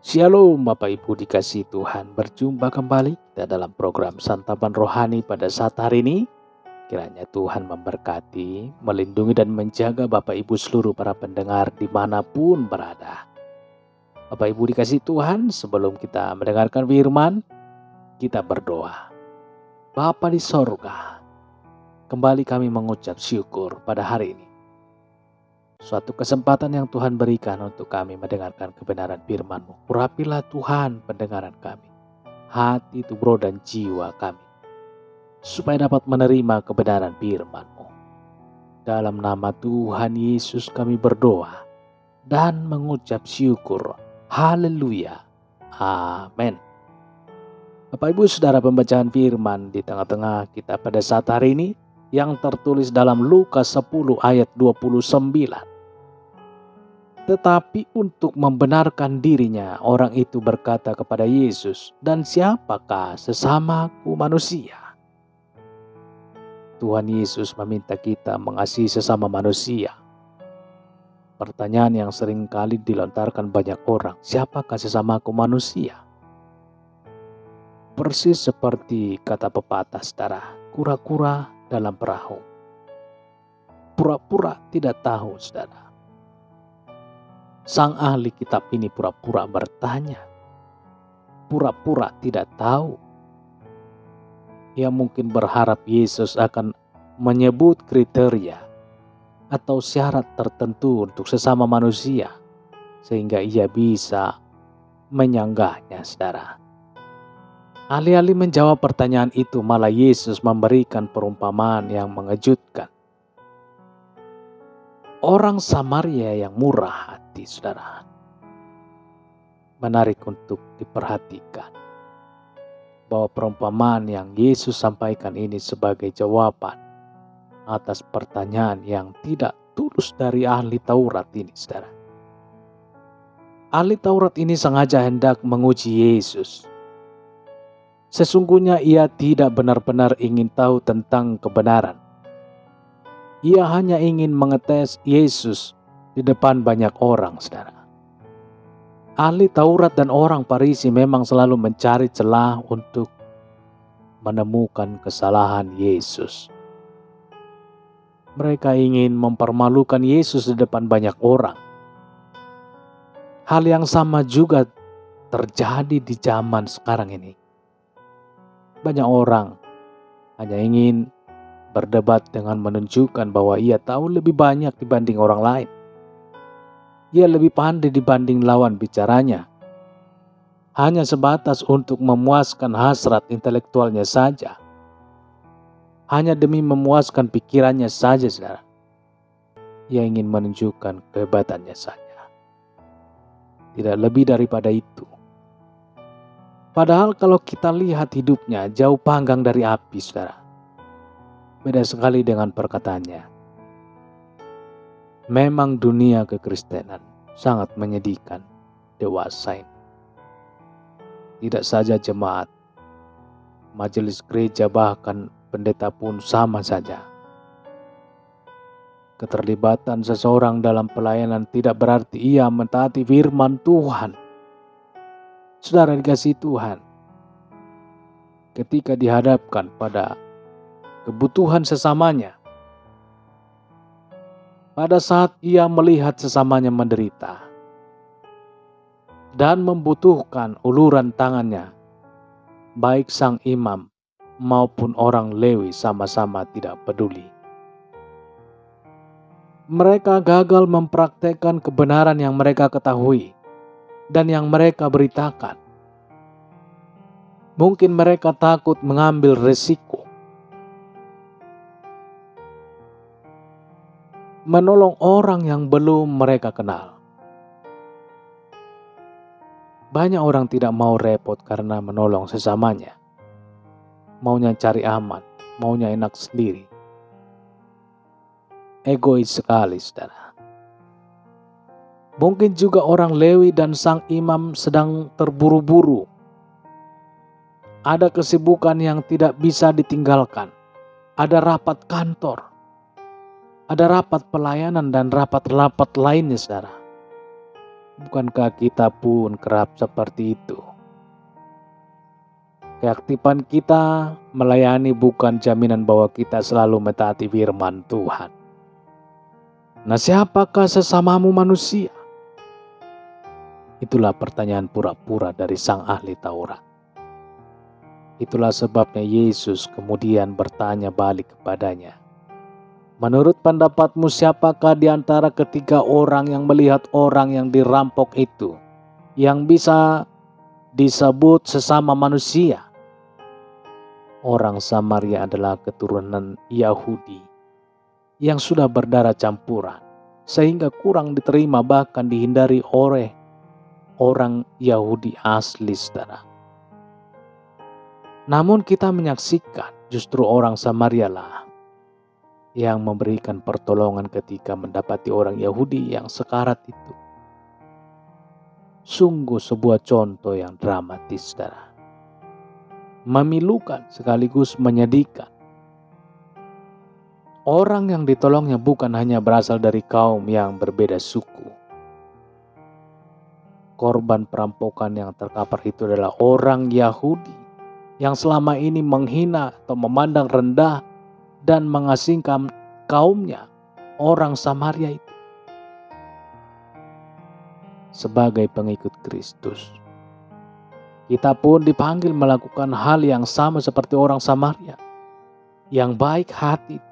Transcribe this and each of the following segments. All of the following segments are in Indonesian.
Shalom Bapak Ibu dikasihi Tuhan, berjumpa kembali kita dalam program Santapan Rohani pada saat hari ini. Kiranya Tuhan memberkati, melindungi dan menjaga Bapak Ibu seluruh para pendengar dimanapun berada. Bapak Ibu dikasihi Tuhan, sebelum kita mendengarkan firman, kita berdoa. Bapa di sorga, kembali kami mengucap syukur pada hari ini. Suatu kesempatan yang Tuhan berikan untuk kami mendengarkan kebenaran firman-Mu. Urapilah Tuhan pendengaran kami, hati, tubuh, dan jiwa kami, supaya dapat menerima kebenaran firman-Mu. Dalam nama Tuhan Yesus kami berdoa dan mengucap syukur. Haleluya. Amin. Bapak Ibu Saudara, pembacaan firman di tengah-tengah kita pada saat hari ini yang tertulis dalam Lukas 10 ayat 29. Tetapi untuk membenarkan dirinya, orang itu berkata kepada Yesus, "Dan siapakah sesamaku manusia?" Tuhan Yesus meminta kita mengasihi sesama manusia. Pertanyaan yang sering kali dilontarkan banyak orang, siapakah sesamaku manusia? Persis seperti kata pepatah, saudara, kura-kura dalam perahu. Pura-pura tidak tahu, saudara. Sang ahli kitab ini pura-pura bertanya, pura-pura tidak tahu. Ia mungkin berharap Yesus akan menyebut kriteria atau syarat tertentu untuk sesama manusia, sehingga ia bisa menyanggahnya, saudara. Alih-alih menjawab pertanyaan itu, malah Yesus memberikan perumpamaan yang mengejutkan. Orang Samaria yang murah hati, saudara. Menarik untuk diperhatikan bahwa perumpamaan yang Yesus sampaikan ini sebagai jawaban atas pertanyaan yang tidak tulus dari ahli Taurat ini, saudara. Ahli Taurat ini sengaja hendak menguji Yesus. Sesungguhnya ia tidak benar-benar ingin tahu tentang kebenaran. Ia hanya ingin mengetes Yesus di depan banyak orang, saudara. Ahli Taurat dan orang Farisi memang selalu mencari celah untuk menemukan kesalahan Yesus. Mereka ingin mempermalukan Yesus di depan banyak orang. Hal yang sama juga terjadi di zaman sekarang ini. Banyak orang hanya ingin berdebat dengan menunjukkan bahwa ia tahu lebih banyak dibanding orang lain. Ia lebih pandai dibanding lawan bicaranya. Hanya sebatas untuk memuaskan hasrat intelektualnya saja. Hanya demi memuaskan pikirannya saja, saudara. Ia ingin menunjukkan kehebatannya saja. Tidak lebih daripada itu. Padahal kalau kita lihat hidupnya jauh panggang dari api, saudara. Beda sekali dengan perkataannya. Memang dunia kekristenan sangat menyedihkan dewasa ini. Tidak saja jemaat, majelis gereja bahkan pendeta pun sama saja. Keterlibatan seseorang dalam pelayanan tidak berarti ia mentaati firman Tuhan. Saudara dikasihi Tuhan, ketika dihadapkan pada kebutuhan sesamanya, pada saat ia melihat sesamanya menderita dan membutuhkan uluran tangannya, baik sang imam maupun orang Lewi sama-sama tidak peduli. Mereka gagal mempraktekkan kebenaran yang mereka ketahui dan yang mereka beritakan. Mungkin mereka takut mengambil resiko menolong orang yang belum mereka kenal. Banyak orang tidak mau repot karena menolong sesamanya. Maunya cari aman, maunya enak sendiri. Egois sekali, saudara. Mungkin juga orang Lewi dan sang imam sedang terburu-buru. Ada kesibukan yang tidak bisa ditinggalkan. Ada rapat kantor. Ada rapat pelayanan dan rapat-rapat lainnya, saudara. Bukankah kita pun kerap seperti itu? Keaktifan kita melayani bukan jaminan bahwa kita selalu mentaati firman Tuhan. Nah, siapakah sesamamu manusia? Itulah pertanyaan pura-pura dari sang ahli Taurat. Itulah sebabnya Yesus kemudian bertanya balik kepadanya. Menurut pendapatmu, siapakah di antara ketiga orang yang melihat orang yang dirampok itu yang bisa disebut sesama manusia? Orang Samaria adalah keturunan Yahudi yang sudah berdarah campuran, sehingga kurang diterima bahkan dihindari oleh orang Yahudi asli, saudara. Namun kita menyaksikan justru orang Samaria lah yang memberikan pertolongan ketika mendapati orang Yahudi yang sekarat itu. Sungguh sebuah contoh yang dramatis, saudara. Memilukan sekaligus menyedihkan. Orang yang ditolongnya bukan hanya berasal dari kaum yang berbeda suku. Korban perampokan yang terkapar itu adalah orang Yahudi yang selama ini menghina atau memandang rendah dan mengasingkan kaumnya, orang Samaria itu. Sebagai pengikut Kristus, kita pun dipanggil melakukan hal yang sama seperti orang Samaria yang baik hati itu.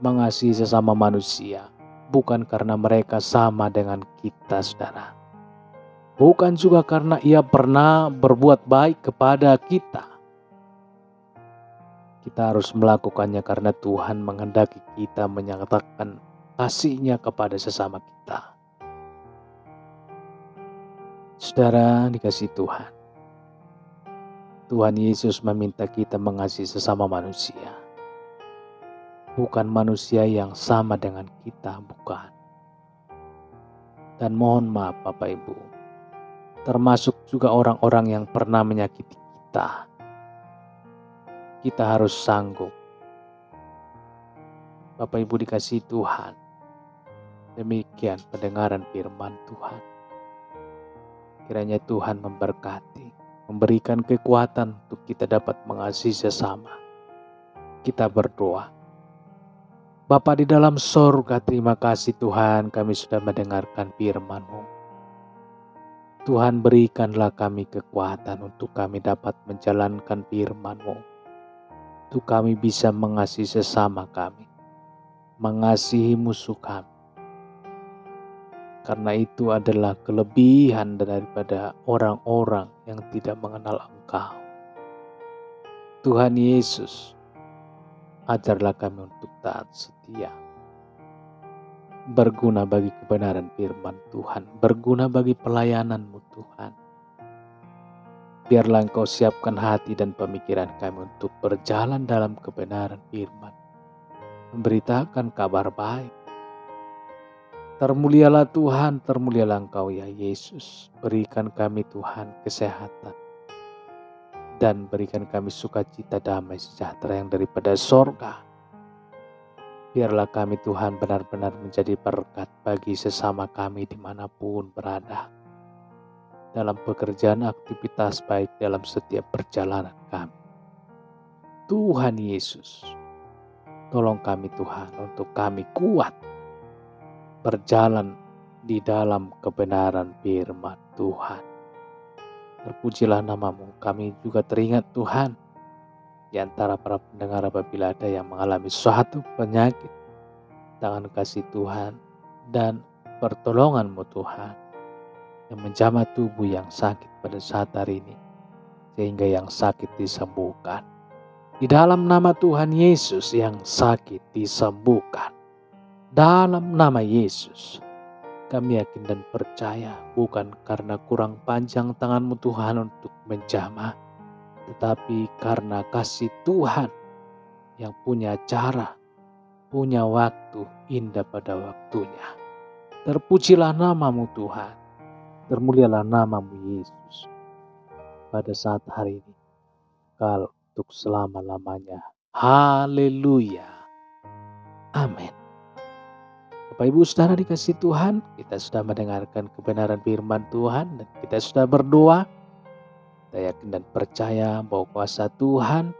Mengasihi sesama manusia bukan karena mereka sama dengan kita, saudara. Bukan juga karena ia pernah berbuat baik kepada kita. Kita harus melakukannya karena Tuhan menghendaki kita menyatakan kasih-Nya kepada sesama kita. Saudara dikasihi Tuhan. Tuhan Yesus meminta kita mengasihi sesama manusia. Bukan manusia yang sama dengan kita, bukan. Dan mohon maaf Bapak Ibu, termasuk juga orang-orang yang pernah menyakiti kita. Kita harus sanggup. Bapak Ibu dikasihi Tuhan. Demikian pendengaran firman Tuhan. Kiranya Tuhan memberkati, memberikan kekuatan untuk kita dapat mengasihi sesama. Kita berdoa. Bapa di dalam sorga, terima kasih Tuhan kami sudah mendengarkan firman-Mu. Tuhan berikanlah kami kekuatan untuk kami dapat menjalankan firman-Mu. Untuk kami bisa mengasihi sesama kami, mengasihi musuh kami. Karena itu adalah kelebihan daripada orang-orang yang tidak mengenal Engkau. Tuhan Yesus, ajarlah kami untuk taat setia, berguna bagi kebenaran firman Tuhan, berguna bagi pelayanan-Mu Tuhan. Biarlah Engkau siapkan hati dan pemikiran kami untuk berjalan dalam kebenaran firman, memberitakan kabar baik. Termulialah Tuhan, termulialah Engkau ya Yesus. Berikan kami Tuhan kesehatan, dan berikan kami sukacita, damai, sejahtera yang daripada sorga. Biarlah kami Tuhan benar-benar menjadi berkat bagi sesama kami dimanapun berada. Dalam pekerjaan, aktivitas, baik dalam setiap perjalanan kami. Tuhan Yesus, tolong kami Tuhan untuk kami kuat berjalan di dalam kebenaran firman Tuhan. Terpujilah nama-Mu. Kami juga teringat Tuhan, di antara para pendengar apabila ada yang mengalami suatu penyakit, tangan kasih Tuhan dan pertolongan-Mu Tuhan yang menjamah tubuh yang sakit pada saat hari ini, sehingga yang sakit disembuhkan. Di dalam nama Tuhan Yesus, yang sakit disembuhkan. Dalam nama Yesus, kami yakin dan percaya bukan karena kurang panjang tangan-Mu Tuhan untuk menjamah, tetapi karena kasih Tuhan yang punya cara, punya waktu indah pada waktunya. Terpujilah nama-Mu Tuhan, termulialah nama-Mu Yesus pada saat hari ini, kal untuk selama-lamanya. Haleluya. Amin. Bapak Ibu Saudara dikasih Tuhan, kita sudah mendengarkan kebenaran firman Tuhan dan kita sudah berdoa. Kita yakin dan percaya bahwa kuasa Tuhan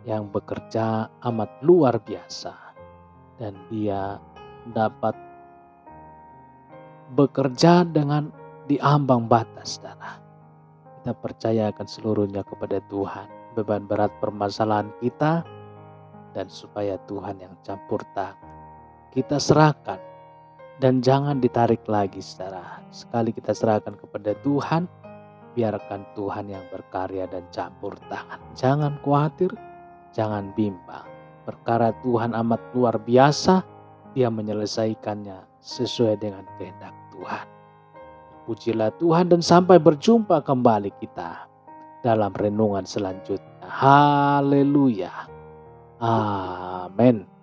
yang bekerja amat luar biasa dan Dia dapat bekerja dengan di ambang batas, saudara. Kita percayakan seluruhnya kepada Tuhan, beban berat permasalahan kita, dan supaya Tuhan yang campur tangan. Kita serahkan dan jangan ditarik lagi, saudara. Sekali kita serahkan kepada Tuhan, biarkan Tuhan yang berkarya dan campur tangan. Jangan khawatir, jangan bimbang. Perkara Tuhan amat luar biasa, Dia menyelesaikannya sesuai dengan kehendak Tuhan. Pujilah Tuhan dan sampai berjumpa kembali kita dalam renungan selanjutnya. Haleluya. Amin.